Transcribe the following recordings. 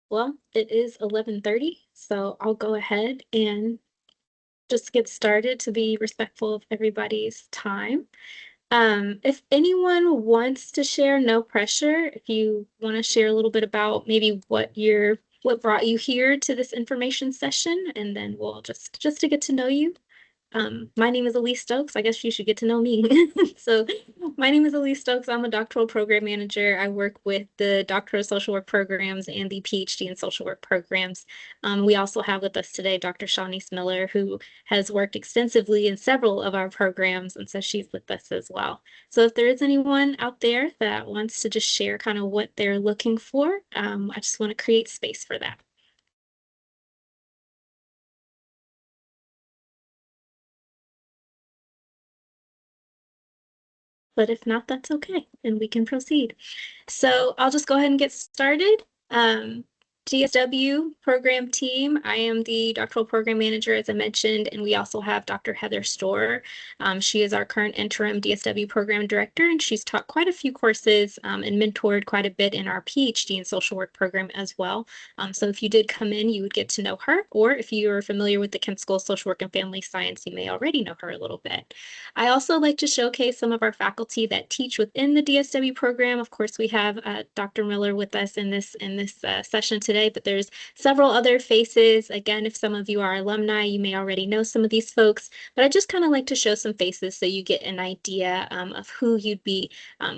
Well, it is 11:30, so I'll go ahead and just get started to be respectful of everybody's time. If anyone wants to share, no pressure. If you want to share a little bit about maybe what brought you here to this information session, and then we'll just to get to know you. My name is Elise Stokes. I guess you should get to know me. So, my name is Elise Stokes. I'm a doctoral program manager. I work with the Doctor of Social Work programs and the PhD in social work programs. We also have with us today Dr. Shawnice Miller, who has worked extensively in several of our programs, and so she's with us as well. So, if there is anyone out there that wants to just share kind of what they're looking for, I just want to create space for that. But if not, that's okay, and we can proceed. So I'll just go ahead and get started. DSW program team. I am the doctoral program manager, as I mentioned, and we also have Dr. Heather Storer. She is our current interim DSW program director, and she's taught quite a few courses and mentored quite a bit in our PhD in social work program as well. So if you did come in, you would get to know her, or if you are familiar with the Kent School of Social Work and Family Science, you may already know her a little bit. I also like to showcase some of our faculty that teach within the DSW program. Of course, we have Dr. Miller with us in this session today, but there's several other faces. Again, if some of you are alumni, you may already know some of these folks, but I just kind of like to show some faces so you get an idea of who you'd be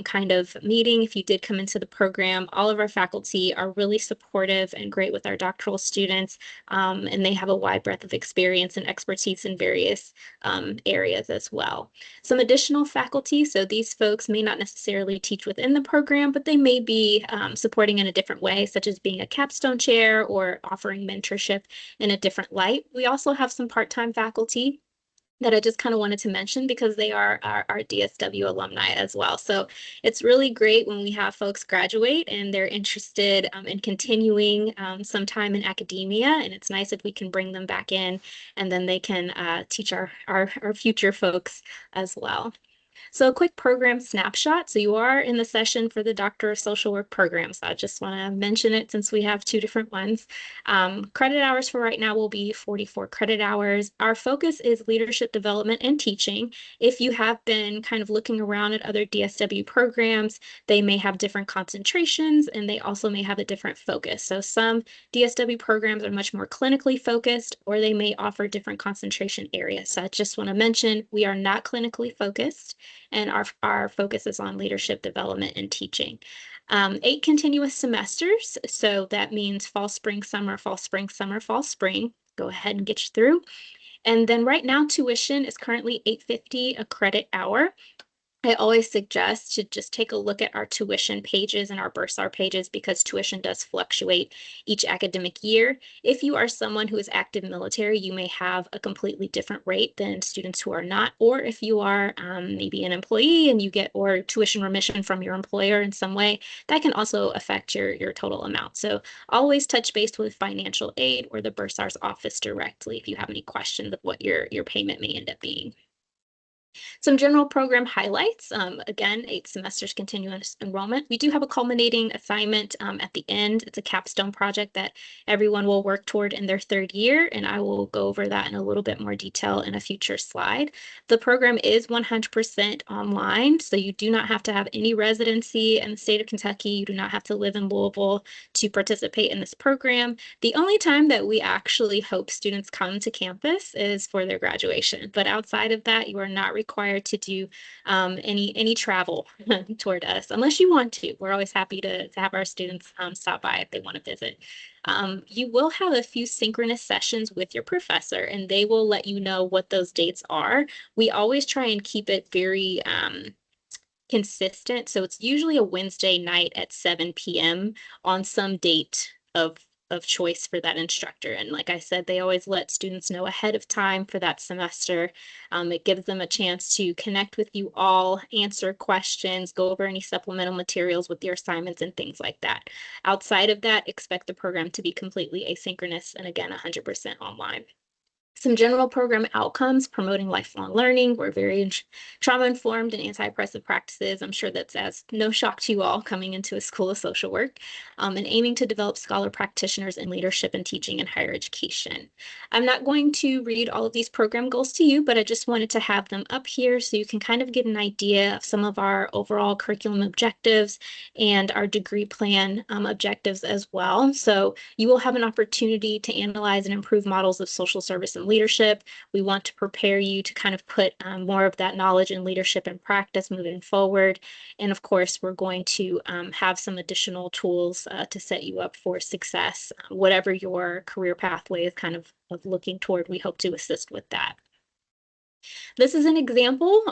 kind of meeting if you did come into the program. All of our faculty are really supportive and great with our doctoral students, and they have a wide breadth of experience and expertise in various areas as well. Some additional faculty, so these folks may not necessarily teach within the program, but they may be supporting in a different way, such as being a capstone chair or offering mentorship in a different light. We also have some part-time faculty that I just kind of wanted to mention because they are our DSW alumni as well. So it's really great when we have folks graduate and they're interested in continuing some time in academia. And it's nice if we can bring them back in and then they can teach our future folks as well. So a quick program snapshot. So you are in the session for the Doctor of Social Work program. So I just want to mention it since we have two different ones. Credit hours for right now will be 44 credit hours. Our focus is leadership development and teaching. If you have been kind of looking around at other DSW programs, they may have different concentrations and they also may have a different focus. So some DSW programs are much more clinically focused or they may offer different concentration areas. So I just want to mention we are not clinically focused and our focus is on leadership development and teaching. 8 continuous semesters, so that means fall, spring, summer, fall, spring, summer, fall, spring. Go ahead and get you through. And then right now, tuition is currently $8.50 a credit hour. I always suggest to just take a look at our tuition pages and our bursar pages because tuition does fluctuate each academic year. If you are someone who is active military, you may have a completely different rate than students who are not. Or if you are maybe an employee and you get or tuition remission from your employer in some way, that can also affect your total amount. So always touch base with financial aid or the bursar's office directly if you have any questions of what your payment may end up being. Some general program highlights. Again, 8 semesters continuous enrollment. We do have a culminating assignment at the end. It's a capstone project that everyone will work toward in their 3rd year, and I will go over that in a little bit more detail in a future slide. The program is 100% online, so you do not have to have any residency in the state of Kentucky. You do not have to live in Louisville to participate in this program. The only time that we actually hope students come to campus is for their graduation, but outside of that, you are not required to do any travel toward us unless you want to. We're always happy to have our students stop by if they want to visit. You will have a few synchronous sessions with your professor, and they will let you know what those dates are. We always try and keep it very consistent. So it's usually a Wednesday night at 7 p.m. on some date of choice for that instructor. And like I said, they always let students know ahead of time for that semester. It gives them a chance to connect with you all, answer questions, go over any supplemental materials with your assignments and things like that. Outside of that, expect the program to be completely asynchronous and again, 100% online. Some general program outcomes: promoting lifelong learning. We're very trauma-informed and anti-oppressive practices. I'm sure that's as no shock to you all coming into a school of social work, and aiming to develop scholar practitioners in leadership and teaching in higher education. I'm not going to read all of these program goals to you, but I just wanted to have them up here so you can kind of get an idea of some of our overall curriculum objectives and our degree plan objectives as well. So you will have an opportunity to analyze and improve models of social service and leadership. We want to prepare you to kind of put more of that knowledge and leadership in practice moving forward. And of course, we're going to have some additional tools to set you up for success. Whatever your career pathway is kind of looking toward, we hope to assist with that. This is an example.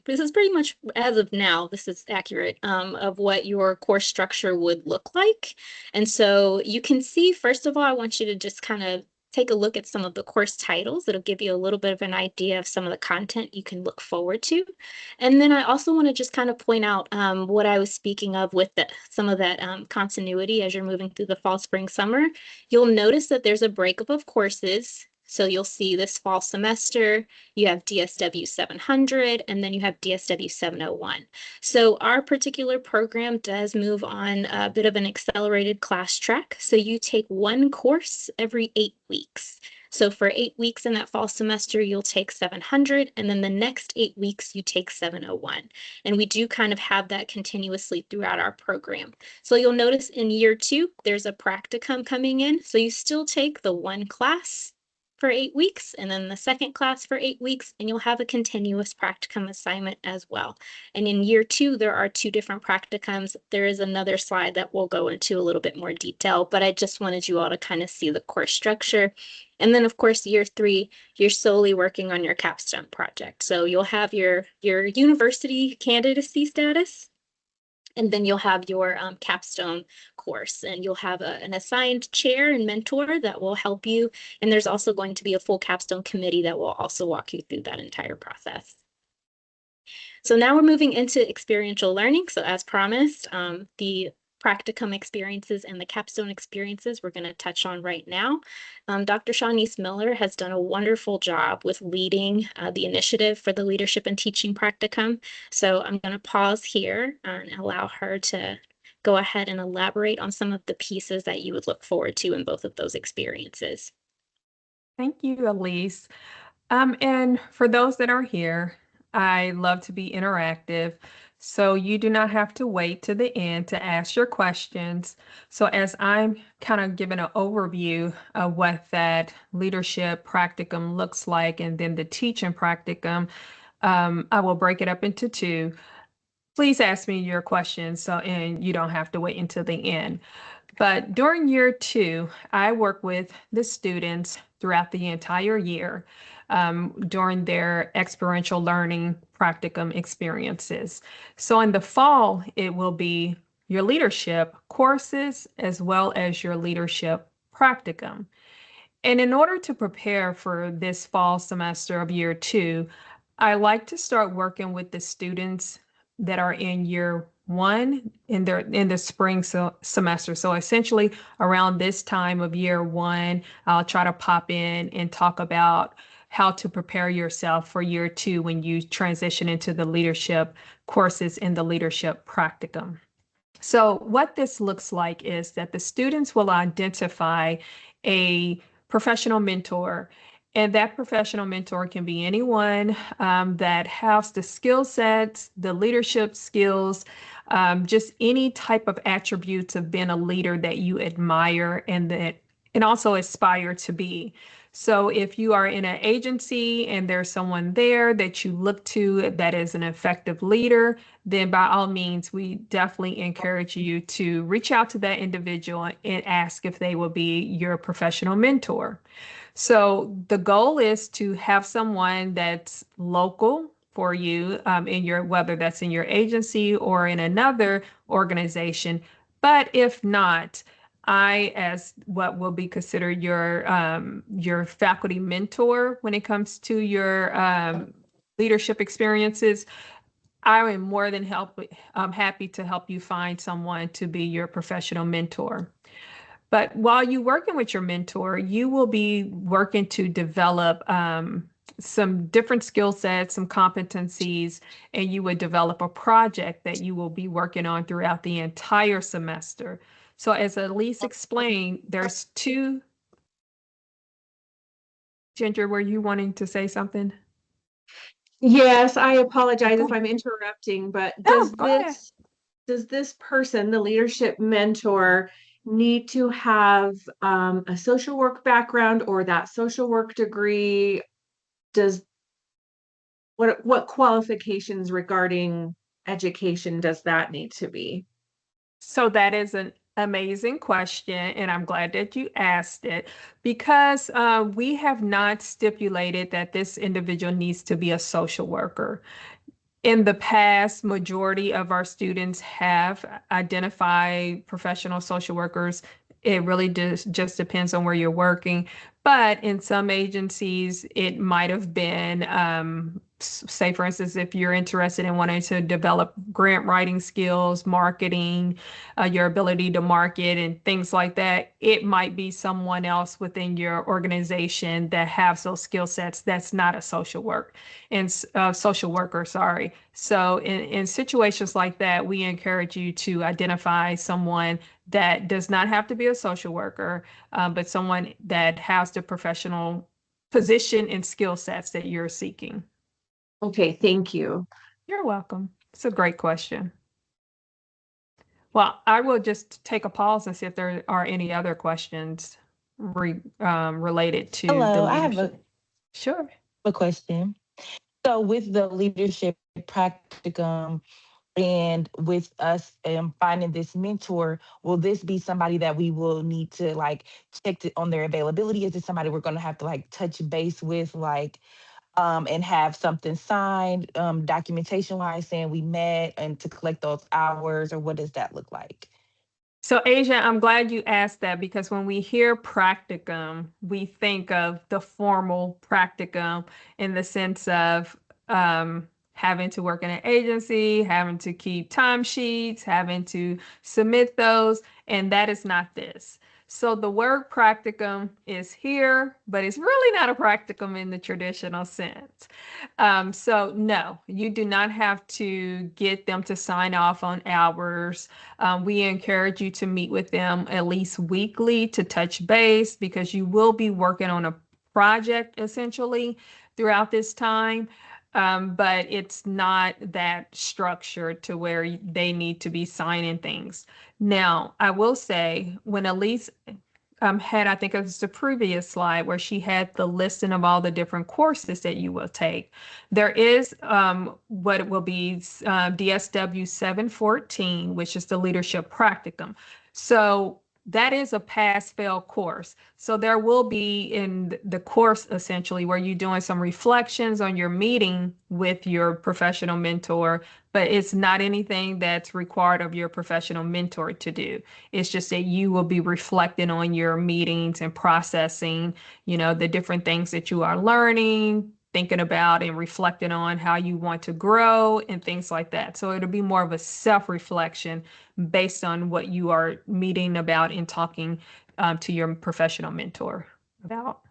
This is pretty much, as of now, this is accurate of what your course structure would look like. And so you can see, first of all, I want you to just kind of take a look at some of the course titles. It'll give you a little bit of an idea of some of the content you can look forward to. And then I also want to just kind of point out what I was speaking of with some of that continuity as you're moving through the fall, spring, summer. You'll notice that there's a breakup of courses. So you'll see this fall semester, you have DSW 700, and then you have DSW 701. So our particular program does move on a bit of an accelerated class track. So you take one course every 8 weeks. So for 8 weeks in that fall semester, you'll take 700, and then the next 8 weeks, you take 701. And we do kind of have that continuously throughout our program. So you'll notice in year 2, there's a practicum coming in. So you still take the one class for 8 weeks, and then the second class for 8 weeks, and you'll have a continuous practicum assignment as well. And in year 2, there are 2 different practicums. There is another slide that we'll go into a little bit more detail, but I just wanted you all to kind of see the course structure. And then, of course, year 3, you're solely working on your capstone project. So you'll have your university candidacy status, and then you'll have your capstone course, and you'll have an assigned chair and mentor that will help you. And there's also going to be a full capstone committee that will also walk you through that entire process. So now we're moving into experiential learning. So as promised, the practicum experiences and the capstone experiences we're going to touch on right now. Dr. Shawnice Miller has done a wonderful job with leading the initiative for the leadership and teaching practicum. So I'm going to pause here and allow her to go ahead and elaborate on some of the pieces that you would look forward to in both of those experiences. Thank you, Elise. And for those that are here, I love to be interactive. So you do not have to wait to the end to ask your questions. So as I'm kind of giving an overview of what that leadership practicum looks like, and then the teaching practicum, I will break it up into 2. Please ask me your questions, and you don't have to wait until the end. But during year 2, I work with the students throughout the entire year during their experiential learning practicum experiences. So in the fall, it will be your leadership courses as well as your leadership practicum. And in order to prepare for this fall semester of year 2, I like to start working with the students that are in year 1 in the spring semester. So essentially around this time of year 1, I'll try to pop in and talk about how to prepare yourself for year 2 when you transition into the leadership courses in the leadership practicum. So what this looks like is that the students will identify a professional mentor, and that professional mentor can be anyone that has the skill sets, the leadership skills, just any type of attributes of being a leader that you admire and also aspire to be. So if you are in an agency and there's someone there that you look to that is an effective leader, then by all means, we definitely encourage you to reach out to that individual and ask if they will be your professional mentor. So the goal is to have someone that's local for you whether that's in your agency or in another organization. But if not, I, as what will be considered your faculty mentor when it comes to your leadership experiences, I am more than happy to help you find someone to be your professional mentor. But while you're working with your mentor, you will be working to develop some different skill sets, some competencies, and you would develop a project that you will be working on throughout the entire semester. So as Elise explained, there's two. Ginger, were you wanting to say something? Yes, I apologize if Oh, I'm interrupting, but no, go ahead. does this person, the leadership mentor, need to have a social work background or that social work degree? Does what qualifications regarding education does that need to be? So that is an amazing question, and I'm glad that you asked it because we have not stipulated that this individual needs to be a social worker. In the past, majority of our students have identified professional social workers. It really just depends on where you're working. But in some agencies, it might have been, say, for instance, if you're interested in wanting to develop grant writing skills, marketing, your ability to market and things like that, it might be someone else within your organization that has those skill sets that's not a social worker, sorry. So in situations like that, we encourage you to identify someone that does not have to be a social worker, but someone that has the professional position and skill sets that you're seeking. Okay, thank you. You're welcome. It's a great question. Well, I will just take a pause and see if there are any other questions related to the Hello, I have leadership. Sure. a question. So, with the leadership practicum and with us finding this mentor, will this be somebody that we will need to like on their availability? Is it somebody we're going to have to like touch base with, like, and have something signed, documentation wise saying we met and to collect those hours, or what does that look like? So, Asia, I'm glad you asked that because when we hear practicum, we think of the formal practicum in the sense of having to work in an agency, having to keep timesheets, having to submit those, and that is not this. So, the word practicum is here, but it's really not a practicum in the traditional sense. So, no, you do not have to get them to sign off on hours. We encourage you to meet with them at least weekly to touch base because you will be working on a project essentially throughout this time. But it's not that structured to where they need to be signing things. Now, I will say when Elise had, I think it was the previous slide where she had the listing of all the different courses that you will take. There is what it will be DSW 714, which is the leadership practicum. So that is a pass-fail course. So there will be in the course essentially where you're doing some reflections on your meeting with your professional mentor, but it's not anything that's required of your professional mentor to do. It's just that you will be reflecting on your meetings and processing, the different things that you are learning, thinking about and reflecting on how you want to grow and things like that. So it'll be more of a self-reflection based on what you are meeting about and talking to your professional mentor about.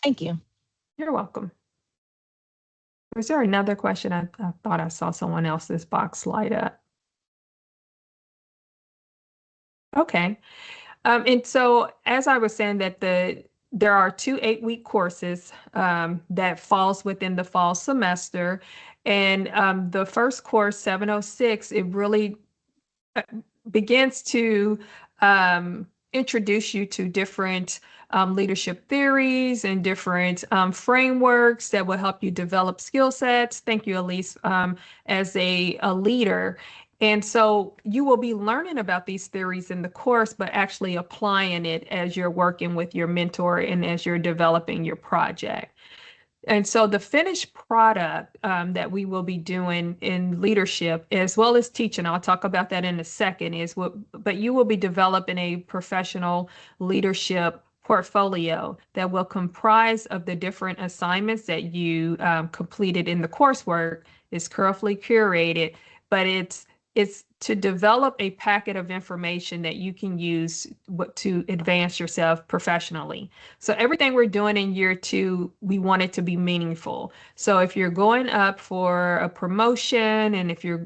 Thank you. You're welcome. Was there another question? I thought I saw someone else's box light up. Okay. And so, as I was saying, there are two 8-week courses that falls within the fall semester, and the first course, 706, it really uh, begins to introduce you to different leadership theories and different frameworks that will help you develop skill sets. Thank you, Elise, as a leader. And so you will be learning about these theories in the course, but actually applying it as you're working with your mentor and as you're developing your project. And so the finished product that we will be doing in leadership, as well as teaching, I'll talk about that in a second, but you will be developing a professional leadership portfolio that will comprise of the different assignments that you completed in the coursework. Is carefully curated, but It's to develop a packet of information that you can use to advance yourself professionally. So everything we're doing in year 2, we want it to be meaningful. So if you're going up for a promotion and if you're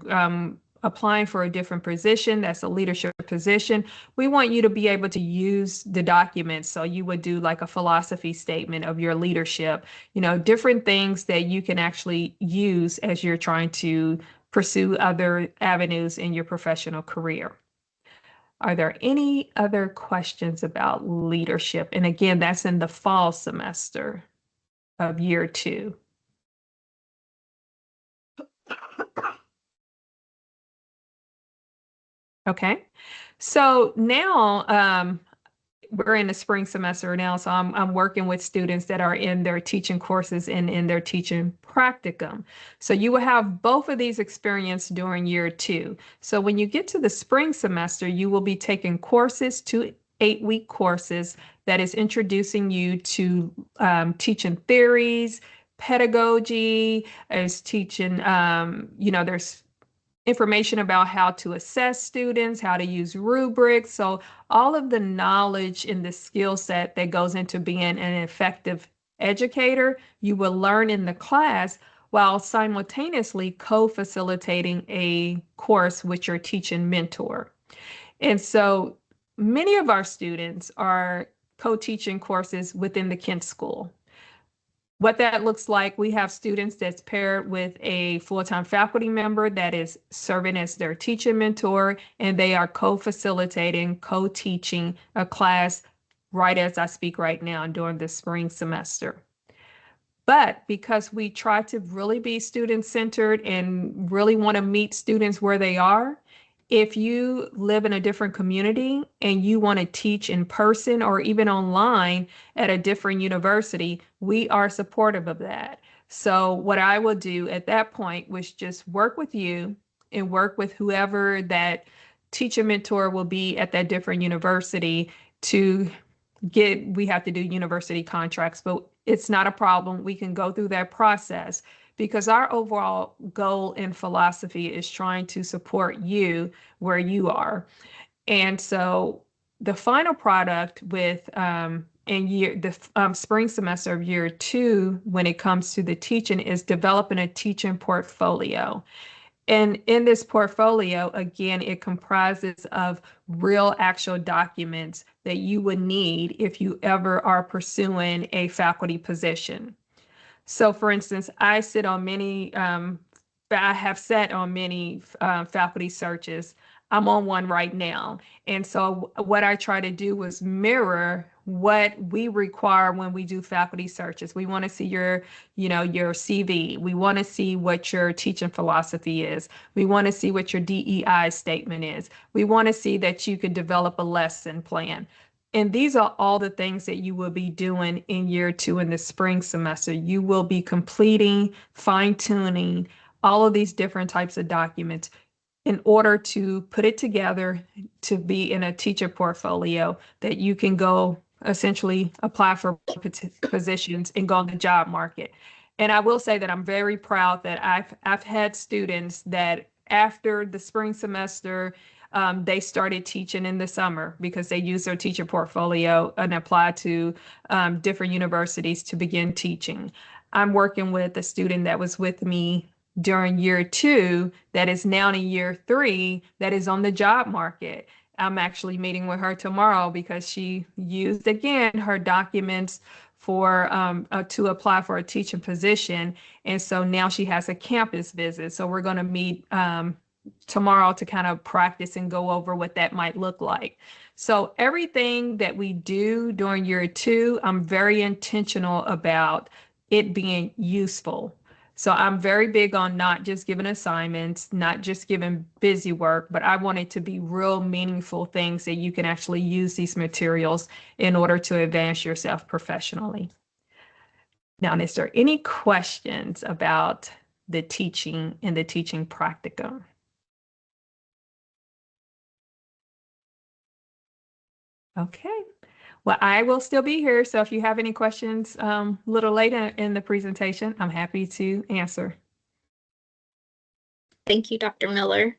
applying for a different position, that's a leadership position, we want you to be able to use the documents. So you would do like a philosophy statement of your leadership, different things that you can actually use as you're trying to pursue other avenues in your professional career. Are there any other questions about leadership? And again, that's in the fall semester of year 2. Okay, so now we're in the spring semester now, so I'm working with students that are in their teaching courses and in their teaching practicum. So you will have both of these experience during year 2. So when you get to the spring semester, you will be taking courses, 2 8-week courses that is introducing you to teaching theories, pedagogy, is teaching, there's information about how to assess students, how to use rubrics. So all of the knowledge and the skill set that goes into being an effective educator, you will learn in the class while simultaneously co-facilitating a course with your teaching mentor. And so many of our students are co-teaching courses within the Kent School. What that looks like, we have students that's paired with a full-time faculty member that is serving as their teaching mentor, and they are co-facilitating, co-teaching a class right as I speak right now during the spring semester. But because we try to really be student-centered and really want to meet students where they are, if you live in a different community and you want to teach in person or even online at a different university, we are supportive of that. So what I will do at that point was just work with you and work with whoever that teacher mentor will be at that different university to we have to do university contracts, but it's not a problem. We can go through that process because our overall goal and philosophy is trying to support you where you are. And so the final product with the spring semester of year 2, when it comes to the teaching, is developing a teaching portfolio. And in this portfolio, again, it comprises of real actual documents that you would need if you ever are pursuing a faculty position. So for instance, I have sat on many faculty searches. I'm on one right now. And so what I try to do was mirror what we require when we do faculty searches. We want to see your CV. We want to see what your teaching philosophy is. We want to see what your DEI statement is. We want to see that you could develop a lesson plan. And these are all the things that you will be doing in year 2 in the spring semester. You will be completing, fine-tuning all of these different types of documents in order to put it together to be in a teacher portfolio that you can go essentially apply for positions and go on the job market. And I will say that I'm very proud that I've had students that after the spring semester, they started teaching in the summer because they used their teacher portfolio and applied to different universities to begin teaching. I'm working with a student that was with me during year 2 that is now in year 3 that is on the job market. I'm actually meeting with her tomorrow because she used again her documents for to apply for a teaching position. And so now she has a campus visit. So we're going to meet tomorrow to kind of practice and go over what that might look like. So everything that we do during year 2, I'm very intentional about it being useful. So I'm very big on not just giving assignments, not just giving busy work, but I want it to be real meaningful things that you can actually use these materials in order to advance yourself professionally. Now, is there any questions about the teaching and the teaching practicum? Okay. Well, I will still be here. So if you have any questions a little later in the presentation, I'm happy to answer. Thank you, Dr. Miller.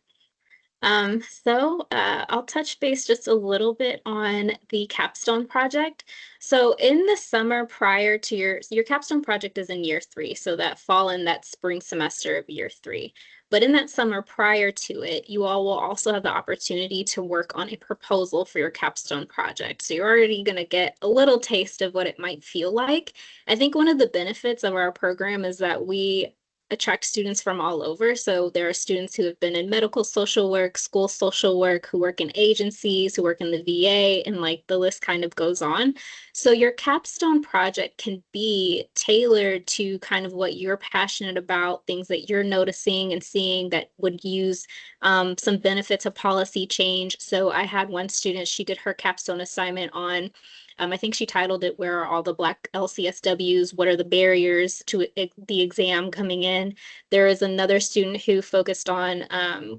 I'll touch base just a little bit on the capstone project. So in the summer prior to your capstone project is in year 3, so that fall and that spring semester of year 3. But in that summer prior to it, you all will also have the opportunity to work on a proposal for your capstone project. So you're already going to get a little taste of what it might feel like. I think one of the benefits of our program is that we attract students from all over. So there are students who have been in medical social work, school social work, who work in agencies, who work in the VA, and like the list kind of goes on. So your capstone project can be tailored to kind of what you're passionate about, things that you're noticing and seeing that would use some benefits of policy change. So I had one student, she did her capstone assignment on I think she titled it, Where Are All the Black LCSWs? What are the barriers to the exam coming in? There is another student who focused on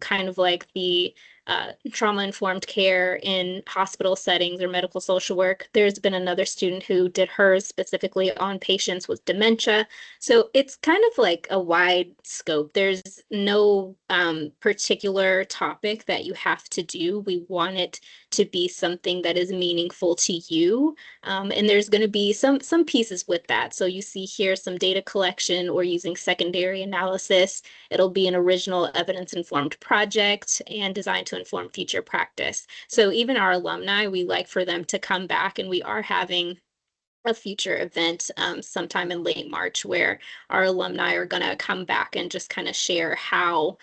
kind of like the trauma-informed care in hospital settings or medical social work. There's been another student who did hers specifically on patients with dementia. So it's kind of like a wide scope. There's no particular topic that you have to do. We want it to be something that is meaningful to you. And there's going to be some pieces with that. So you see here some data collection or using secondary analysis. It'll be an original evidence-informed project and designed to inform future practice. So even our alumni, we like for them to come back, and we are having a future event sometime in late March where our alumni are going to come back and just kind of share how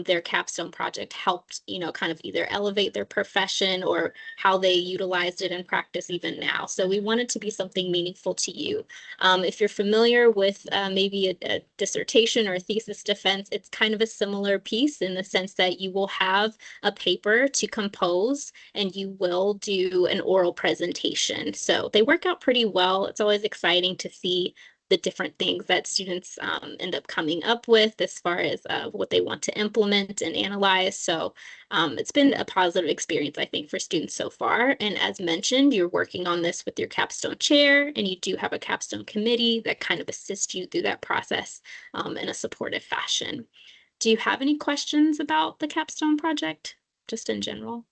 their capstone project helped, kind of either elevate their profession or how they utilized it in practice even now. So we want it to be something meaningful to you. If you're familiar with maybe a dissertation or a thesis defense, it's kind of a similar piece in the sense that you will have a paper to compose and you will do an oral presentation. So they work out pretty well. It's always exciting to see the different things that students end up coming up with as far as what they want to implement and analyze. So it's been a positive experience, I think, for students so far. And as mentioned, you're working on this with your capstone chair, and you do have a capstone committee that kind of assists you through that process in a supportive fashion. Do you have any questions about the capstone project, just in general?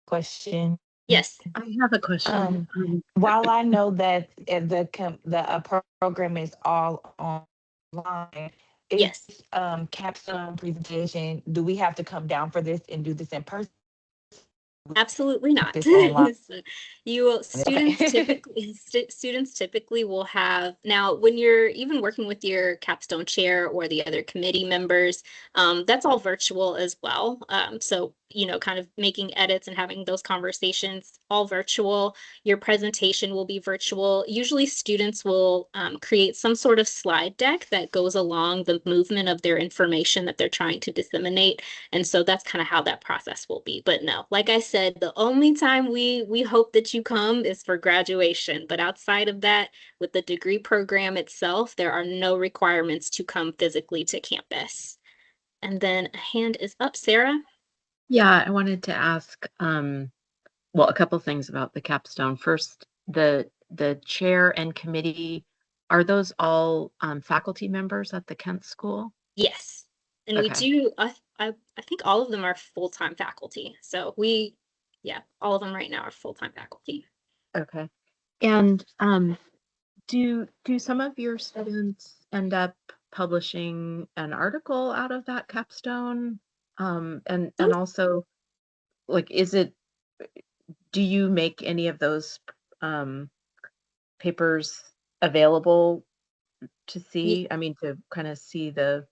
Question. Yes. I have a question. While I know that the program is all online, is Yes. capstone presentation, do we have to come down for this and do this in person? Absolutely not. This online. Students Okay. typically will have, now when you're even working with your capstone chair or the other committee members, that's all virtual as well. So kind of making edits and having those conversations all virtual. Your presentation will be virtual. Usually students will create some sort of slide deck that goes along the movement of their information that they're trying to disseminate. And so that's kind of how that process will be. But no, like I said, the only time we hope that you come is for graduation. But outside of that, with the degree program itself, there are no requirements to come physically to campus. And then a hand is up, Sarah. Yeah, I wanted to ask, well, a couple things about the capstone. First, the chair and committee, are those all faculty members at the Kent School? Yes. And we Okay. do, I think all of them are full-time faculty. So yeah, all of them right now are full-time faculty. Okay. And do some of your students end up publishing an article out of that capstone? And also, like, do you make any of those papers available to see? I mean, to kind of see the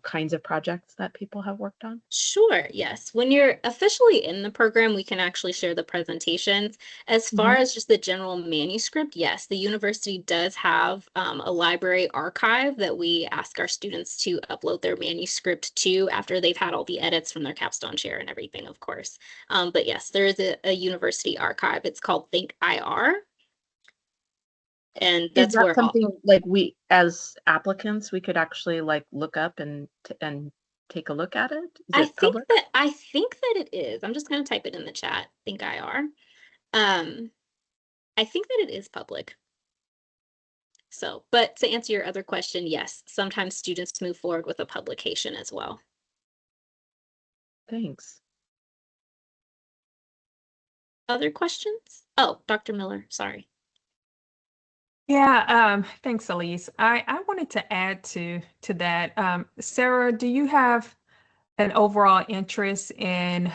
kinds of projects that people have worked on? Sure, yes. When you're officially in the program, we can actually share the presentations. As far as just the general manuscript, yes, the university does have a library archive that we ask our students to upload their manuscript to after they've had all the edits from their capstone chair and everything, of course. But yes, there is a university archive. It's called Think IR. And Is that's that where all, something like we, as applicants, we could actually like look up and take a look at it? Is I it think public? that I think that it is. I'm just going to type it in the chat. Think IR. Um, I think that it is public. So, but to answer your other question, yes, sometimes students move forward with a publication as well. Thanks. Other questions? Oh, Dr. Miller, sorry. Yeah, thanks, Elise. I wanted to add to that. Sarah, do you have an overall interest in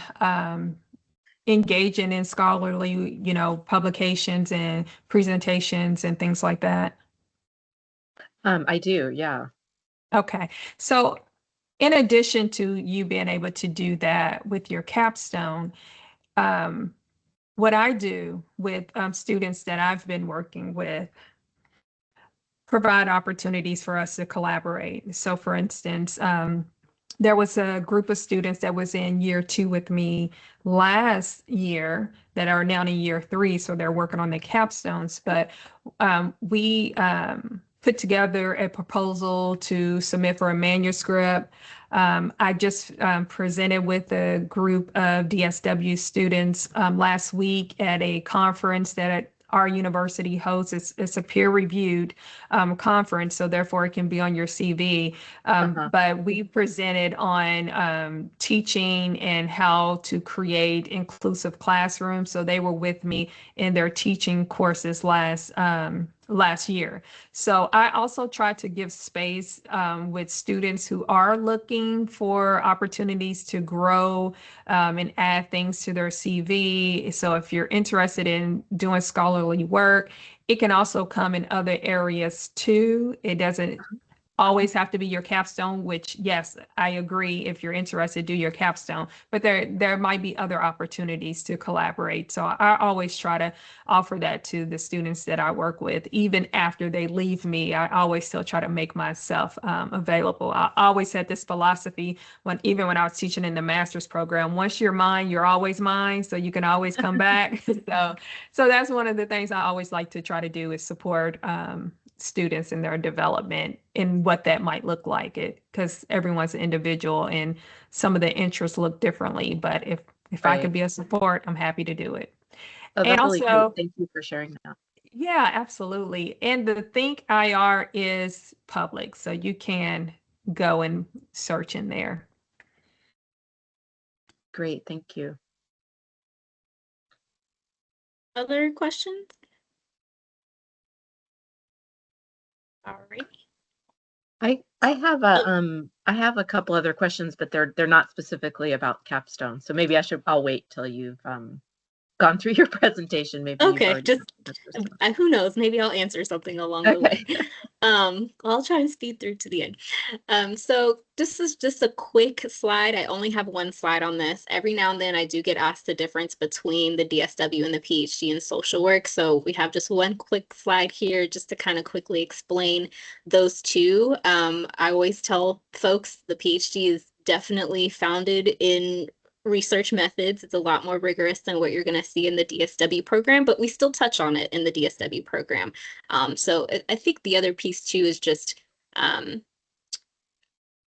engaging in scholarly, publications and presentations and things like that? I do, yeah. Okay. So in addition to you being able to do that with your capstone, what I do with students that I've been working with provide opportunities for us to collaborate. So for instance, there was a group of students that was in year 2 with me last year that are now in year 3, so they're working on the capstones. But we put together a proposal to submit for a manuscript. I just presented with a group of DSW students last week at a conference that our university hosts. It's a peer-reviewed conference, so therefore it can be on your CV. But we presented on teaching and how to create inclusive classrooms. So they were with me in their teaching courses last year. So I also try to give space with students who are looking for opportunities to grow and add things to their CV. So if you're interested in doing scholarly work, it can also come in other areas too. It doesn't always have to be your capstone, which yes, I agree. If you're interested, do your capstone, but there might be other opportunities to collaborate. So I always try to offer that to the students that I work with. Even after they leave me, I always still try to make myself available. I always had this philosophy even when I was teaching in the master's program: once you're mine, you're always mine, so you can always come back. So that's one of the things I always like to try to do, is support students in their development and what that might look like, because everyone's an individual and some of the interests look differently. But if I could be a support, I'm happy to do it. Oh, And that's really great. also, Thank you for sharing that. yeah, absolutely. And the Think IR is public, so you can go and search in there. Great, thank you. Other questions? All right. I have a couple other questions, but they're not specifically about capstone. So maybe I'll wait till you've gone through your presentation. Maybe you've Okay, already just answered some. who knows? Maybe I'll answer something along the way. I'll try to speed through to the end. So this is just a quick slide. I only have one slide on this. Every now and then I do get asked the difference between the DSW and the PhD in social work. So we have just one quick slide here just to kind of quickly explain those two. I always tell folks the PhD is definitely founded in research methods. It's a lot more rigorous than what you're going to see in the DSW program, but we still touch on it in the DSW program. So I think the other piece too is just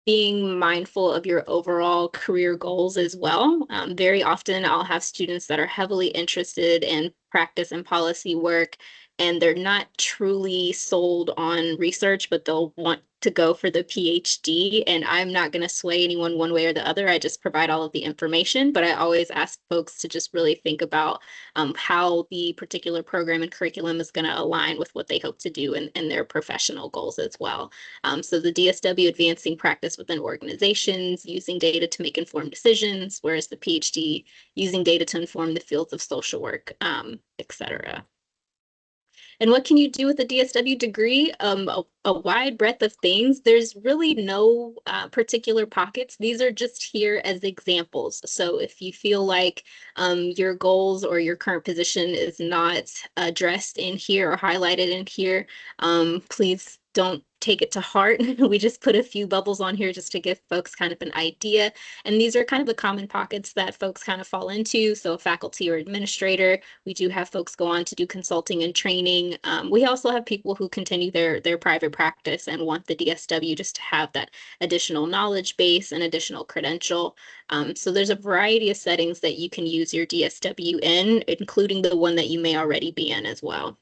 being mindful of your overall career goals as well. Very often I'll have students that are heavily interested in practice and policy work, and they're not truly sold on research, but they'll want to go for the PhD. And I'm not going to sway anyone one way or the other. I just provide all of the information, but I always ask folks to just really think about how the particular program and curriculum is going to align with what they hope to do in their professional goals as well. So the DSW advancing practice within organizations, using data to make informed decisions, whereas the PhD using data to inform the fields of social work, et cetera. And what can you do with a DSW degree? A wide breadth of things. There's really no particular pockets. These are just here as examples. So if you feel like your goals or your current position is not addressed in here or highlighted in here, please don't take it to heart. We just put a few bubbles on here just to give folks kind of an idea. And these are kind of the common pockets that folks kind of fall into. So faculty or administrator, we do have folks go on to do consulting and training. We also have people who continue their private practice and want the DSW just to have that additional knowledge base and additional credential. So there's a variety of settings that you can use your DSW in, including the one that you may already be in as well.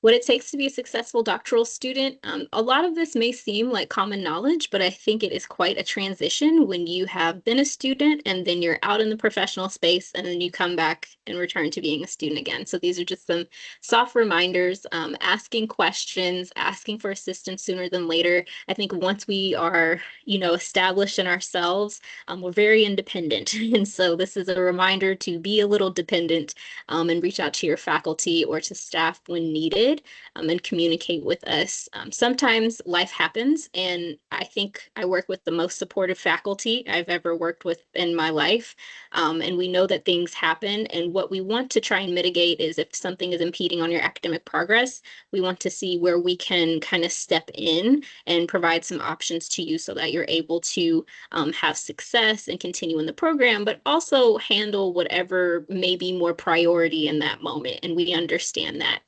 What it takes to be a successful doctoral student. A lot of this may seem like common knowledge, but I think it is quite a transition when you have been a student and then you're out in the professional space and then you come back and return to being a student again. So these are just some soft reminders, asking questions, asking for assistance sooner than later. I think once we are, established in ourselves, we're very independent. And so this is a reminder to be a little dependent, and reach out to your faculty or to staff when needed, and communicate with us. Sometimes life happens, and I think I work with the most supportive faculty I've ever worked with in my life. And we know that things happen, and what we want to try and mitigate is if something is impeding on your academic progress, we want to see where we can kind of step in and provide some options to you so that you're able to have success and continue in the program, but also handle whatever may be more priority in that moment. And we understand that.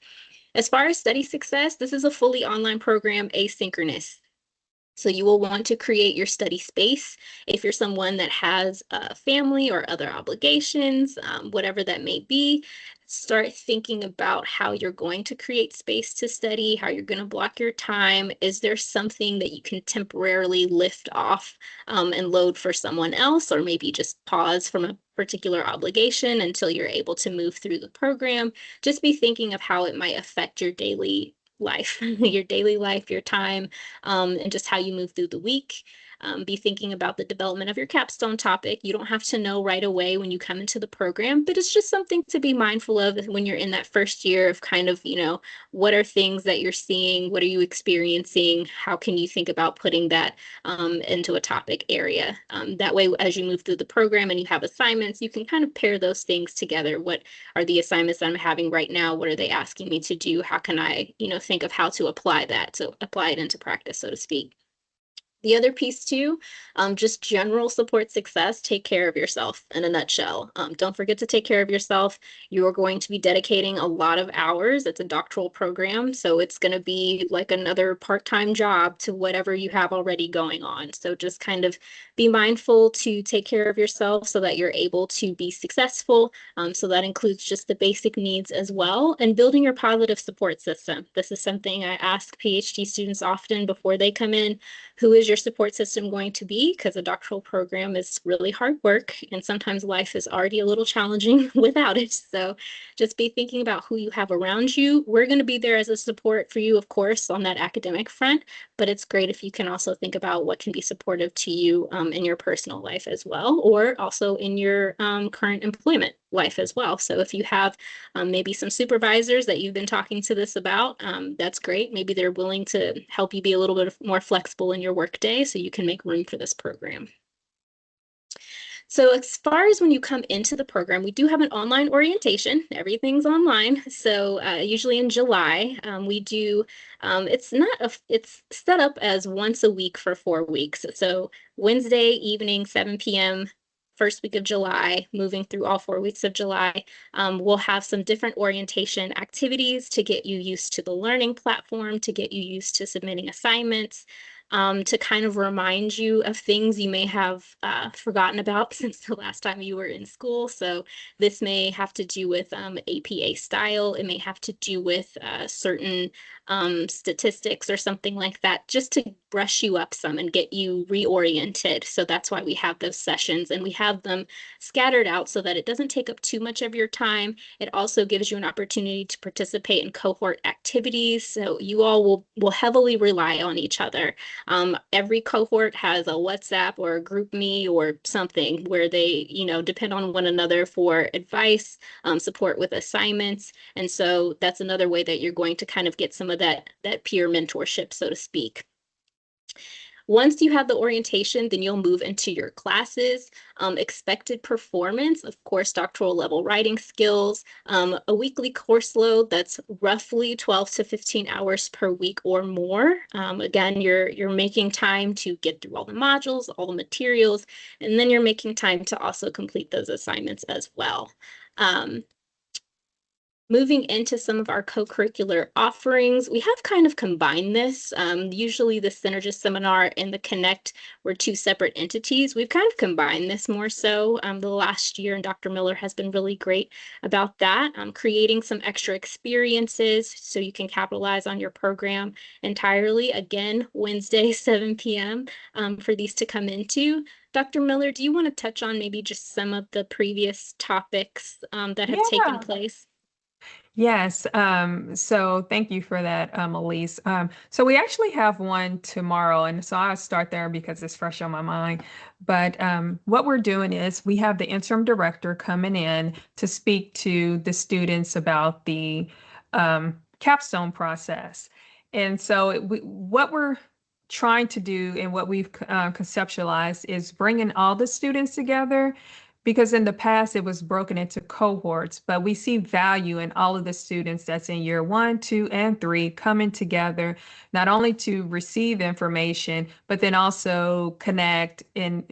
As far as study success, this is a fully online program, asynchronous. So you will want to create your study space. If you're someone that has a family or other obligations, whatever that may be, start thinking about how you're going to create space to study, how you're going to block your time. Is there something that you can temporarily lift off, and load for someone else, or maybe just pause from a particular obligation until you're able to move through the program? Just be thinking of how it might affect your daily life, your time, and just how you move through the week. Be thinking about the development of your capstone topic. You don't have to know right away when you come into the program, but it's just something to be mindful of when you're in that first year of kind of, what are things that you're seeing? What are you experiencing? How can you think about putting that into a topic area? That way, as you move through the program and you have assignments, you can kind of pair those things together. What are the assignments that I'm having right now? What are they asking me to do? How can I, think of how to apply that, to apply it into practice, so to speak. The other piece too, just general support success, take care of yourself in a nutshell. Don't forget to take care of yourself. You are going to be dedicating a lot of hours. It's a doctoral program, so it's going to be like another part-time job to whatever you have already going on. So just kind of be mindful to take care of yourself so that you're able to be successful. So that includes just the basic needs as well, and building your positive support system. This is something I ask PhD students often before they come in. Who is your support system going to be? Because a doctoral program is really hard work, and sometimes life is already a little challenging without it. So just be thinking about who you have around you. We're going to be there as a support for you, of course, on that academic front, but it's great if you can also think about what can be supportive to you in your personal life as well, or also in your current employment life as well. So if you have maybe some supervisors that you've been talking to this about, that's great. Maybe they're willing to help you be a little bit more flexible in your workday so you can make room for this program. So as far as when you come into the program, we do have an online orientation. Everything's online. So usually in July, we do, it's set up as once a week for 4 weeks. So Wednesday evening, 7 p.m., first week of July, moving through all 4 weeks of July, we'll have some different orientation activities to get you used to the learning platform, to get you used to submitting assignments, to kind of remind you of things you may have forgotten about since the last time you were in school. So this may have to do with APA style. It may have to do with certain statistics or something like that, just to brush you up some and get you reoriented. So that's why we have those sessions, and we have them scattered out so that it doesn't take up too much of your time. It also gives you an opportunity to participate in cohort activities. So you all will heavily rely on each other. Every cohort has a WhatsApp or a GroupMe or something where they, depend on one another for advice, support with assignments. And so that's another way that you're going to kind of get some of that peer mentorship, so to speak. Once you have the orientation, then you'll move into your classes, expected performance, of course, doctoral level writing skills, a weekly course load that's roughly 12 to 15 hours per week or more. Again, you're making time to get through all the modules, all the materials, and then you're making time to also complete those assignments as well. Moving into some of our co-curricular offerings, we have kind of combined this. Usually the Synergist Seminar and the Connect were two separate entities. We've kind of combined this more so the last year, and Dr. Miller has been really great about that, creating some extra experiences so you can capitalize on your program entirely. Again, Wednesday, 7 p.m. For these to come into. Dr. Miller, do you want to touch on maybe just some of the previous topics that have taken Yeah. place? Yes. So thank you for that, Elise. So we actually have one tomorrow, and so I'll start there because it's fresh on my mind. But what we're doing is we have the interim director coming in to speak to the students about the capstone process. And so what we're trying to do and what we've conceptualized is bringing all the students together, because in the past it was broken into cohorts, but we see value in all of the students that's in year 1, 2, and 3 coming together, not only to receive information, but then also connect and,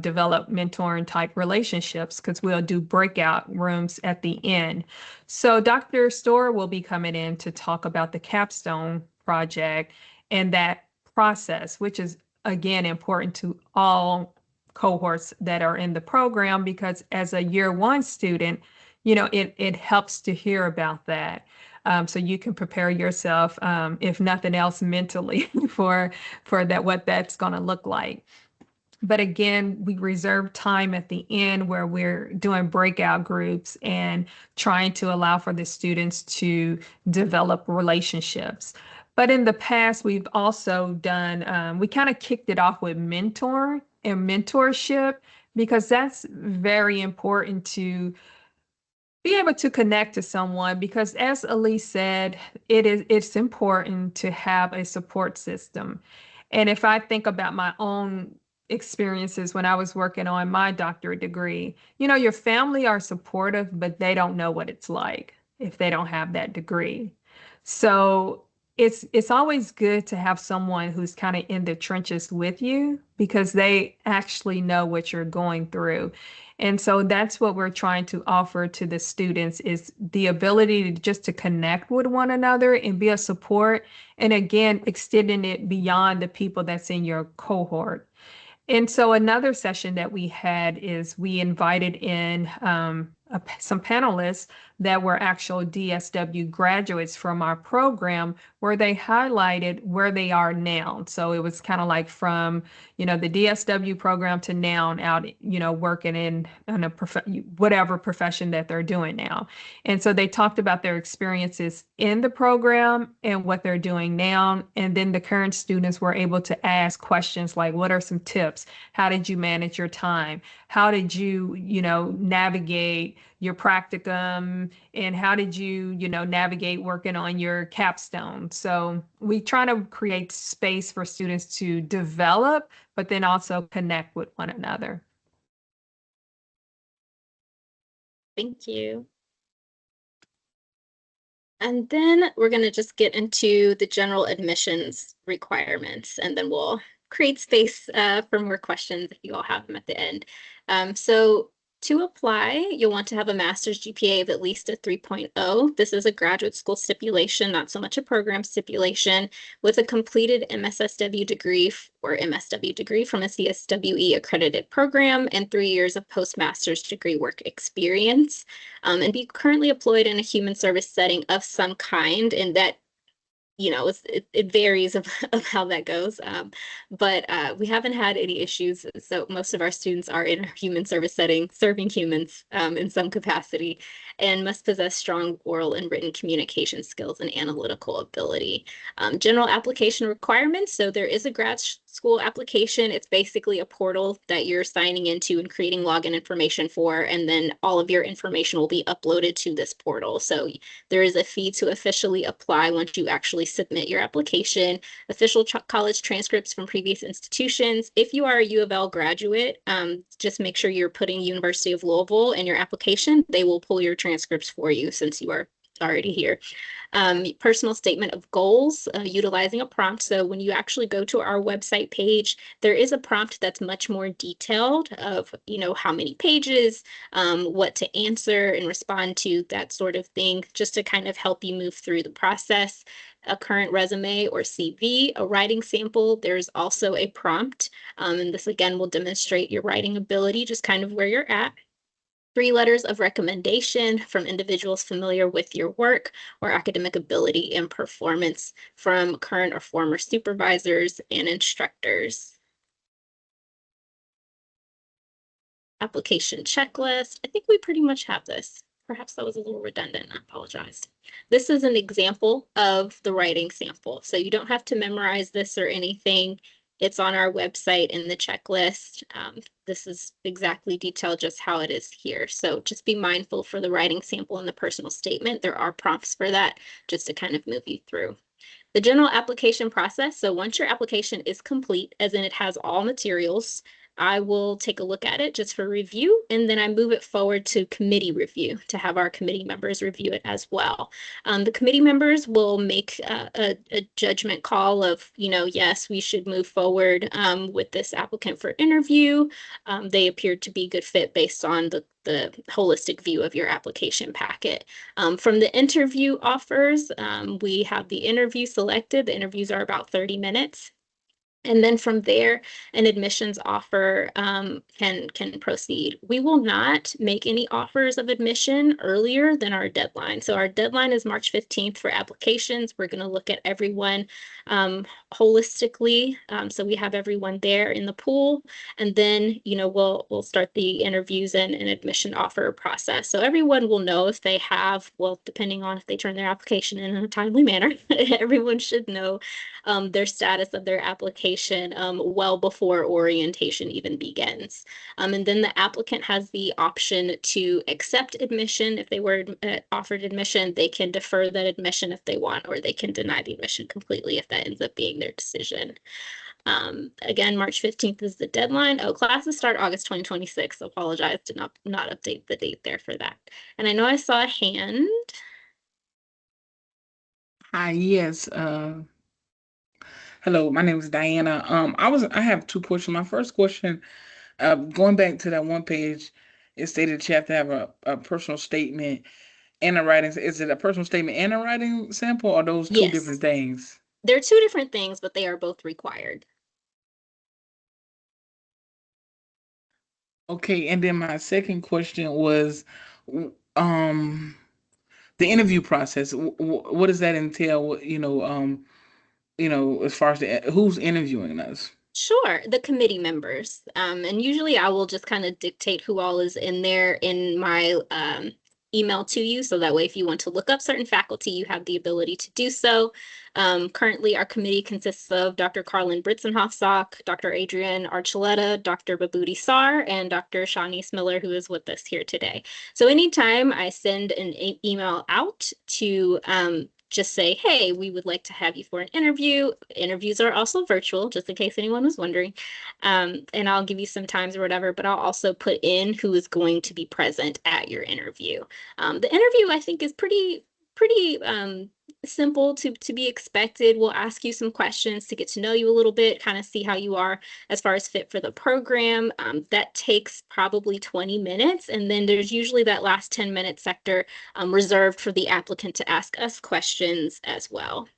develop mentoring type relationships, because we'll do breakout rooms at the end. So Dr. Storr will be coming in to talk about the capstone project and that process, which is again important to all cohorts that are in the program, because as a year 1 student, it helps to hear about that. So you can prepare yourself, if nothing else, mentally for that, what that's going to look like. But again, we reserve time at the end where we're doing breakout groups and trying to allow for the students to develop relationships. But in the past, we've also done, we kind of kicked it off with mentor and mentorship, because that's very important to be able to connect to someone, because as Elise said, it's important to have a support system. And if I think about my own experiences when I was working on my doctorate degree, your family are supportive, but they don't know what it's like if they don't have that degree. So it's always good to have someone who's kind of in the trenches with you, because they actually know what you're going through. And so that's what we're trying to offer to the students, is the ability to just to connect with one another and be a support. And again, extending it beyond the people that's in your cohort. And so another session that we had is we invited in some panelists that were actual DSW graduates from our program, where they highlighted where they are now. So it was kind of like from, the DSW program to now out, working in a whatever profession that they're doing now. And so they talked about their experiences in the program and what they're doing now. And then the current students were able to ask questions like, what are some tips? How did you manage your time? How did you, navigate your practicum? And how did you, navigate working on your capstone? So we try to create space for students to develop, but then also connect with one another. Thank you. And then we're going to just get into the general admissions requirements, and then we'll create space for more questions if you all have them at the end. So to apply, you'll want to have a master's GPA of at least a 3.0. This is a graduate school stipulation, not so much a program stipulation, with a completed MSSW degree or MSW degree from a CSWE accredited program and 3 years of postmaster's degree work experience, and be currently employed in a human service setting of some kind. And that, it varies of how that goes. But we haven't had any issues. So most of our students are in a human service setting, serving humans in some capacity, and must possess strong oral and written communication skills and analytical ability. General application requirements. So there is a grad school application. It's basically a portal that you're signing into and creating login information for, and then all of your information will be uploaded to this portal. So there is a fee to officially apply once you actually submit your application. Official college transcripts from previous institutions. If you are a U of L graduate, just make sure you're putting University of Louisville in your application. They will pull your transcripts for you since you are sorry to hear. Personal statement of goals, utilizing a prompt. So when you actually go to our website page, there is a prompt that's much more detailed of, how many pages, what to answer and respond to, that sort of thing, just to kind of help you move through the process. A current resume or CV, a writing sample. There's also a prompt. And this again will demonstrate your writing ability, just kind of where you're at. 3 letters of recommendation from individuals familiar with your work or academic ability and performance from current or former supervisors and instructors. Application checklist. I think we pretty much have this. Perhaps that was a little redundant. I apologize. This is an example of the writing sample. So you don't have to memorize this or anything. It's on our website in the checklist. This is exactly detailed just how it is here. So just be mindful for the writing sample and the personal statement. There are prompts for that just to kind of move you through. The general application process. So once your application is complete, as in it has all materials, I will take a look at it just for review, and then I move it forward to committee review to have our committee members review it as well. The committee members will make a judgment call of, yes, we should move forward with this applicant for interview. They appear to be a good fit based on the holistic view of your application packet. From the interview offers, we have the interview selected. The interviews are about 30 minutes. And then from there, an admissions offer can proceed. We will not make any offers of admission earlier than our deadline. So our deadline is March 15th for applications. We're going to look at everyone holistically. So we have everyone there in the pool, and then we'll start the interviews and admission offer process. So everyone will know if they have, well, depending on if they turn their application in a timely manner, everyone should know their status of their application well before orientation even begins. And then the applicant has the option to accept admission. If they were offered admission, they can defer that admission if they want, or they can deny the admission completely if that ends up being their decision. Again, March 15th is the deadline. Oh, classes start August 2026. Apologize, did not update the date there for that. And I know I saw a hand. Hi, yes. Hello, my name is Diana. I have 2 questions. My first question, going back to that one page, it stated you have to have a personal statement and a writing. Is it a personal statement and a writing sample, or those 2 different Yes, things? they're 2 different things, but they are both required. Okay, and then my second question was, the interview process. What does that entail? As far as who's interviewing us? Sure, the committee members. And usually I will just kind of dictate who all is in there in my email to you. So that way, if you want to look up certain faculty, you have the ability to do so. Currently, our committee consists of Dr. Carlin Britzenhoff-Sock, Dr. Adrian Archuleta, Dr. Babudi Sar, and Dr. Shanice Miller, who is with us here today. So anytime I send an email out to just say, hey, we would like to have you for an interview. Interviews are also virtual, just in case anyone was wondering. And I'll give you some times or whatever, but I'll also put in who is going to be present at your interview. The interview, I think, is pretty simple to be expected. We'll ask you some questions to get to know you a little bit, kind of see how you are as far as fit for the program. That takes probably 20 minutes. And then there's usually that last 10-minute sector reserved for the applicant to ask us questions as well.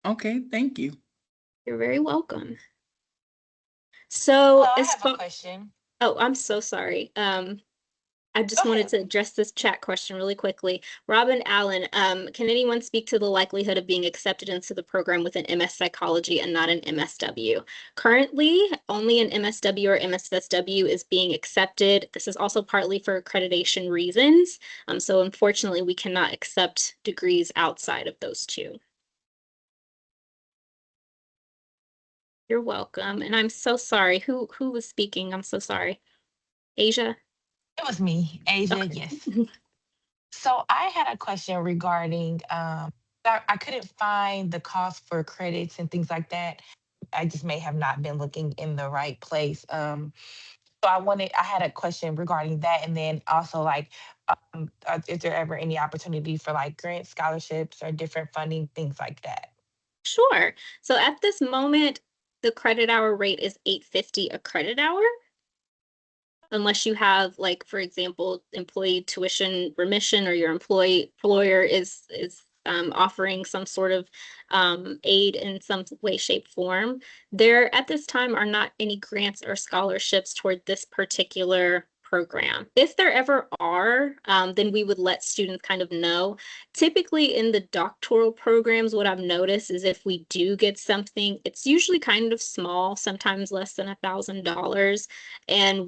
Okay, thank you. You're very welcome. So I have a question. Oh, I'm so sorry. I just Go wanted ahead. to address this chat question really quickly. Robin Allen, can anyone speak to the likelihood of being accepted into the program with an MS Psychology and not an MSW? Currently, only an MSW or MSSW is being accepted. This is also partly for accreditation reasons. So unfortunately, we cannot accept degrees outside of those 2. You're welcome. And I'm so sorry. Who was speaking? I'm so sorry. Asia? It was me, Asia, Okay. yes. So I had a question regarding, I couldn't find the cost for credits and things like that. I just may have not been looking in the right place. So I had a question regarding that, and then also like, is there ever any opportunity for like grant scholarships or different funding, things like that? Sure. So at this moment, the credit hour rate is $8.50 a credit hour. Unless you have, like, for example, employee tuition remission, or your employer is offering some sort of aid in some way, shape, form. There at this time are not any grants or scholarships toward this particular program. If there ever are, then we would let students kind of know. Typically in the doctoral programs, what I've noticed is if we do get something, it's usually kind of small, sometimes less than $1,000, and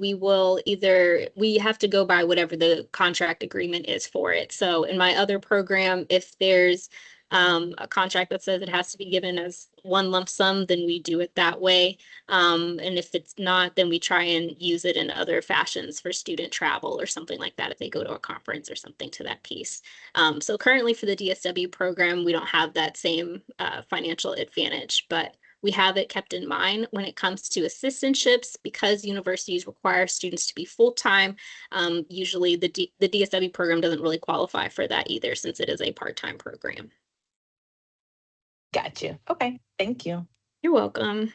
we have to go by whatever the contract agreement is for it. So in my other program, if there's a contract that says it has to be given as one lump sum, then we do it that way. And if it's not, then we try and use it in other fashions for student travel or something like that if they go to a conference or something to that piece. So currently for the DSW program, we don't have that same financial advantage, but we have it kept in mind when it comes to assistantships, because universities require students to be full-time. Usually the DSW program doesn't really qualify for that either, since it is a part-time program. Got you. Okay, thank you. You're welcome.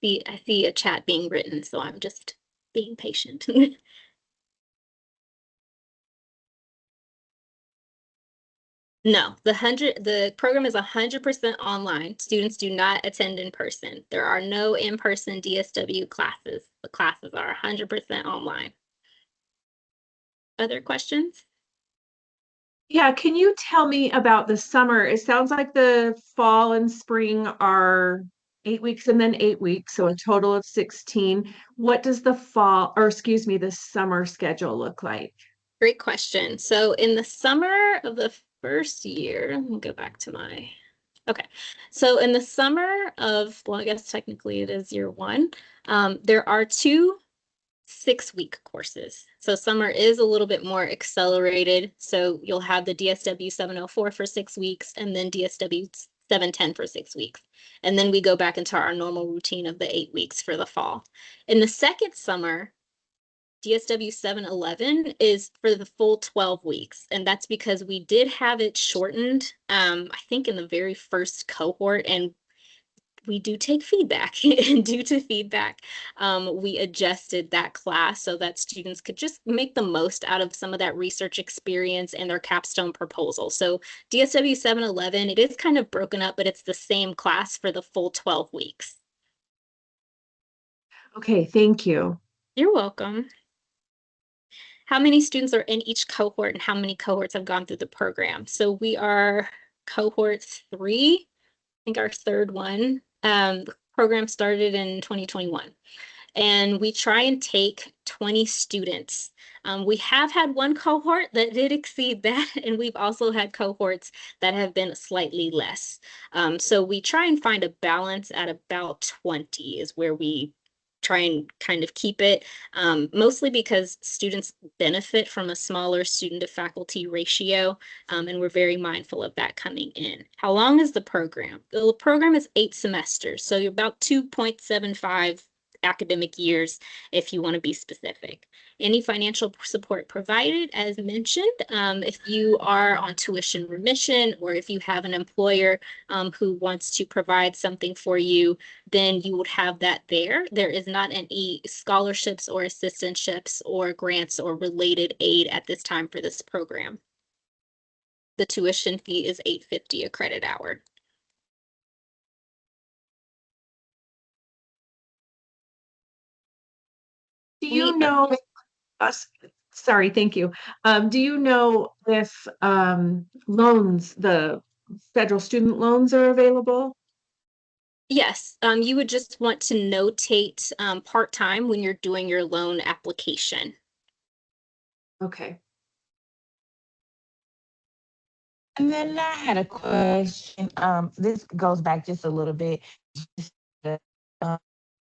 I see a chat being written, so I'm just being patient. No, the program is 100% online. Students do not attend in person. There are no in-person DSW classes. The classes are 100% online. Other questions? Yeah, can you tell me about the summer? It sounds like the fall and spring are 8 weeks and then 8 weeks, so a total of 16. What does the the summer schedule look like? Great question. So in the summer of the first year, let me go back to okay. So in the summer of, well, I guess technically it is year one, there are two 6-week courses. So summer is a little bit more accelerated. So you'll have the DSW 704 for 6 weeks and then DSW 710 for 6 weeks. And then we go back into our normal routine of the 8 weeks for the fall. In the second summer, DSW 711 is for the full 12 weeks. And that's because we did have it shortened, I think in the very first cohort, and we do take feedback. And due to feedback, we adjusted that class so that students could just make the most out of some of that research experience and their capstone proposal. So DSW 711, it is kind of broken up, but it's the same class for the full 12 weeks. Okay, thank you. You're welcome. How many students are in each cohort and how many cohorts have gone through the program? So we are cohort 3, I think our third one. The program started in 2021. And we try and take 20 students. We have had one cohort that did exceed that, and we've also had cohorts that have been slightly less. So we try and find a balance at about 20 is where we try and kind of keep it, mostly because students benefit from a smaller student to faculty ratio, and we're very mindful of that coming in. How long is the program? The program is 8 semesters, so you're about 2.75 academic years if you want to be specific. Any financial support provided, as mentioned, if you are on tuition remission or if you have an employer who wants to provide something for you, then you would have that there. There is not any scholarships or assistantships or grants or related aid at this time for this program. The tuition fee is $8.50 a credit hour. Do you know sorry, thank you. Do you know if loans, the federal student loans are available? Yes, you would just want to notate part-time when you're doing your loan application. Okay. And then I had a question. This goes back just a little bit. Just,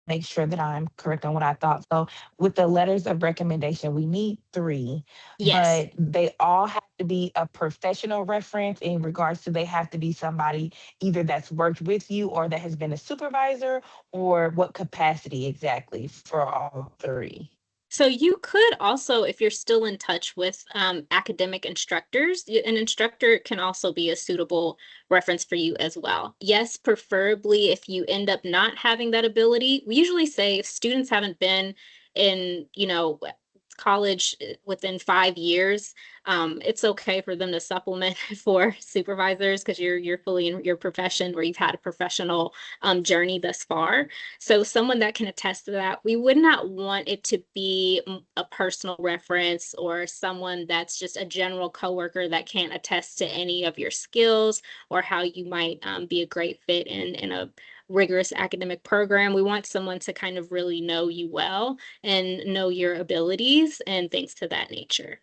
make sure that I'm correct on what I thought. So with the letters of recommendation, we need three, Yes. but they all have to be a professional reference in regards to they have to be somebody either that's worked with you or that has been a supervisor, or what capacity exactly for all three. So you could also, if you're still in touch with academic instructors, an instructor can also be a suitable reference for you as well. Yes, preferably if you end up not having that ability. We usually say if students haven't been in, college within 5 years, it's okay for them to supplement for supervisors because you're fully in your profession where you've had a professional journey thus far. So someone that can attest to that, we would not want it to be a personal reference or someone that's just a general coworker that can't attest to any of your skills or how you might be a great fit in a rigorous academic program. We want someone to kind of really know you well and know your abilities and things to that nature.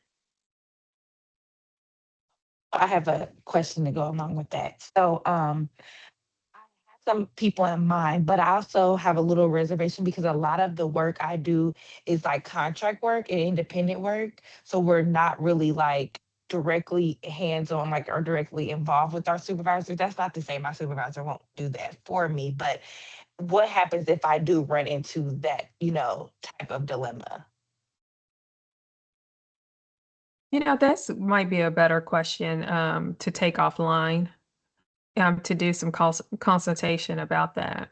I have a question to go along with that. So, some people in mind, but I also have a little reservation because a lot of the work I do is like contract work and independent work. So we're not really like directly hands on, like, or directly involved with our supervisor. That's not to say my supervisor won't do that for me, but what happens if I do run into that, type of dilemma? That's might be a better question to take offline, to do some consultation about that.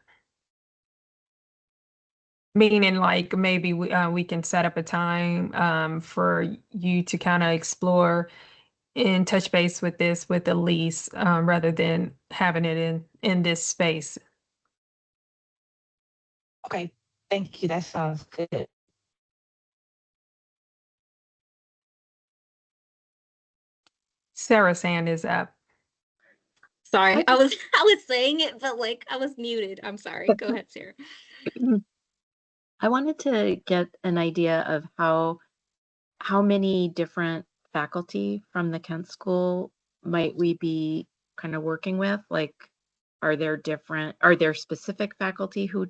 Meaning, like, maybe we can set up a time for you to kind of explore and touch base with this with Elise, rather than having it in this space. Okay, thank you. That sounds good. Sarah's hand is up. Sorry, I I just was I was saying it, but like I was muted. I'm sorry. Go ahead, Sarah. I wanted to get an idea of how many different faculty from the Kent School might we be kind of working with? Like, are there specific faculty who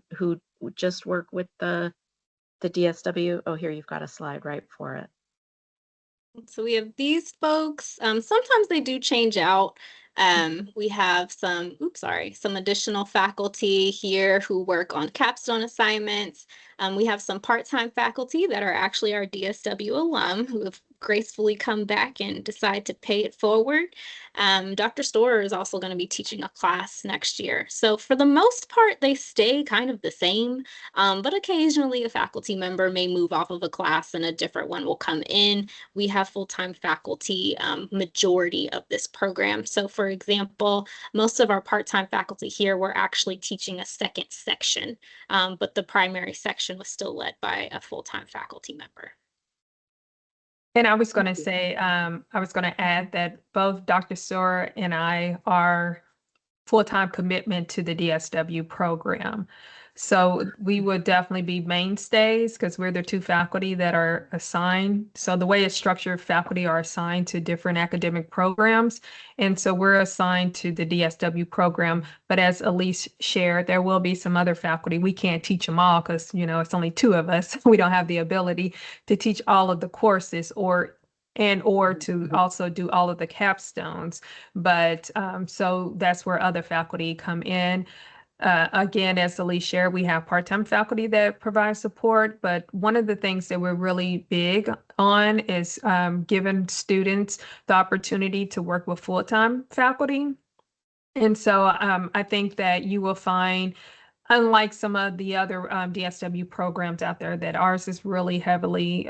just work with the DSW? Oh, here you've got a slide right for it. So we have these folks. Sometimes they do change out. We have some additional faculty here who work on capstone assignments. We have some part-time faculty that are actually our DSW alum who have gracefully come back and decide to pay it forward. Dr. Storer is also going to be teaching a class next year. So for the most part, they stay kind of the same, but occasionally a faculty member may move off of a class and a different one will come in. We have full-time faculty majority of this program. So for example, most of our part-time faculty here were actually teaching a second section, but the primary section was still led by a full-time faculty member. And I was going to Thank you. say, I was going to add that both Dr. Soar and I are full-time commitment to the DSW program. So we would definitely be mainstays because we're the two faculty that are assigned. So the way it's structured, faculty are assigned to different academic programs. And so we're assigned to the DSW program. But as Elise shared, there will be some other faculty. We can't teach them all because, it's only two of us. We don't have the ability to teach all of the courses or to also do all of the capstones. But so that's where other faculty come in. Again, as Elise shared, we have part-time faculty that provide support, but one of the things that we're really big on is giving students the opportunity to work with full-time faculty. And so I think that you will find, unlike some of the other DSW programs out there, that ours is really heavily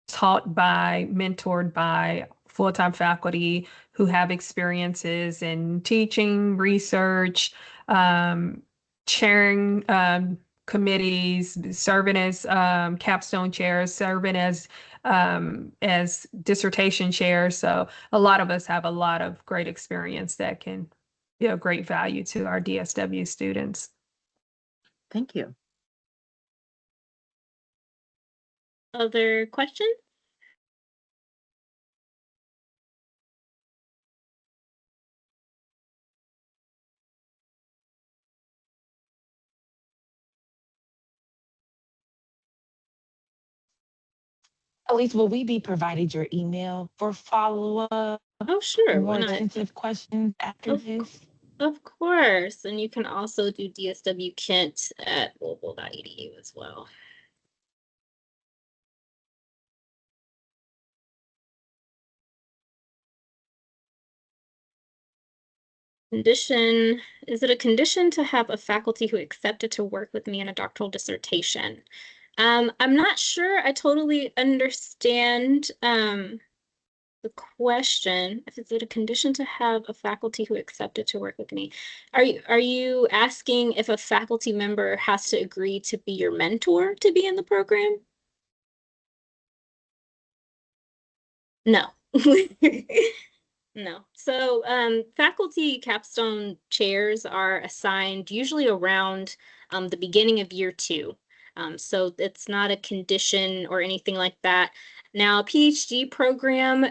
taught by, mentored by full-time faculty who have experiences in teaching, research, um, chairing committees, serving as capstone chairs, serving as dissertation chairs. So a lot of us have a lot of great experience that can be of great value to our DSW students. Thank you. Other questions? Elise, will we be provided your email for follow-up, Oh, sure. more Why not? extensive questions after Of, this? of course. And you can also do DSW Kent at louisville.edu as well. Condition, is it a condition to have a faculty who accepted to work with me in a doctoral dissertation? I'm not sure I totally understand the question. If it's a condition to have a faculty who accepted to work with me. Are you asking if a faculty member has to agree to be your mentor to be in the program? No. No. So faculty capstone chairs are assigned usually around the beginning of year 2. So it's not a condition or anything like that. Now, a PhD program,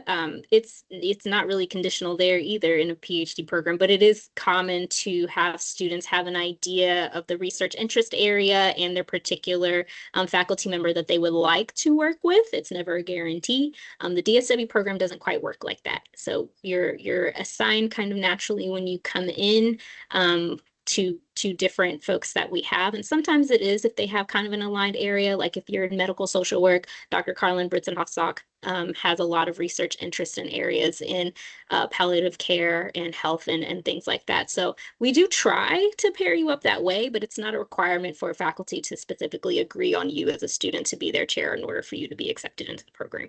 it's not really conditional there either in a PhD program, but it is common to have students have an idea of the research interest area and their particular faculty member that they would like to work with. It's never a guarantee. The DSW program doesn't quite work like that. So you're assigned kind of naturally when you come in to different folks that we have. And sometimes it is if they have kind of an aligned area, like if you're in medical social work, Dr. Carlin Britzenhoff has a lot of research interest in areas in palliative care and health and things like that. So we do try to pair you up that way, but it's not a requirement for faculty to specifically agree on you as a student to be their chair in order for you to be accepted into the program.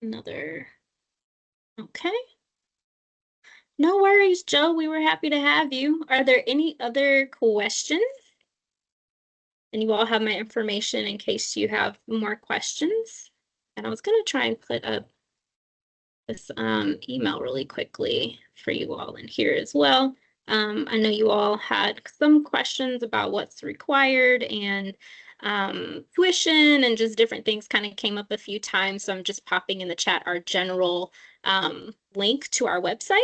Another. Okay. No worries, Joe. We were happy to have you. Are there any other questions? And you all have my information in case you have more questions. And I was going to try and put up this email really quickly for you all in here as well. I know you all had some questions about what's required and tuition and just different things kind of came up a few times. So I'm just popping in the chat our general link to our website.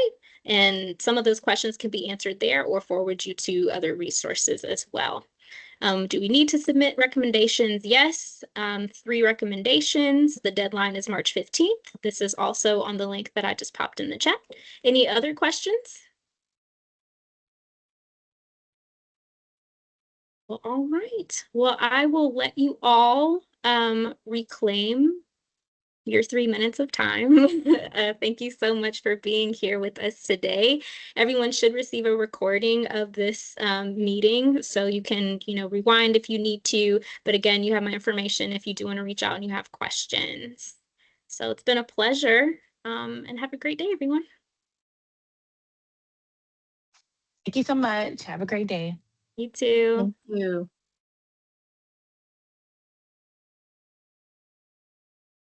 And some of those questions can be answered there or forward you to other resources as well. Do we need to submit recommendations? Yes, 3 recommendations. The deadline is March 15th. This is also on the link that I just popped in the chat. Any other questions? Well, all right. Well, I will let you all reclaim your 3 minutes of time. Thank you so much for being here with us today. Everyone should receive a recording of this meeting, so you can, rewind if you need to. But again, you have my information if you do want to reach out and you have questions. So it's been a pleasure, and have a great day, everyone. Thank you so much. Have a great day. You too. Thank you.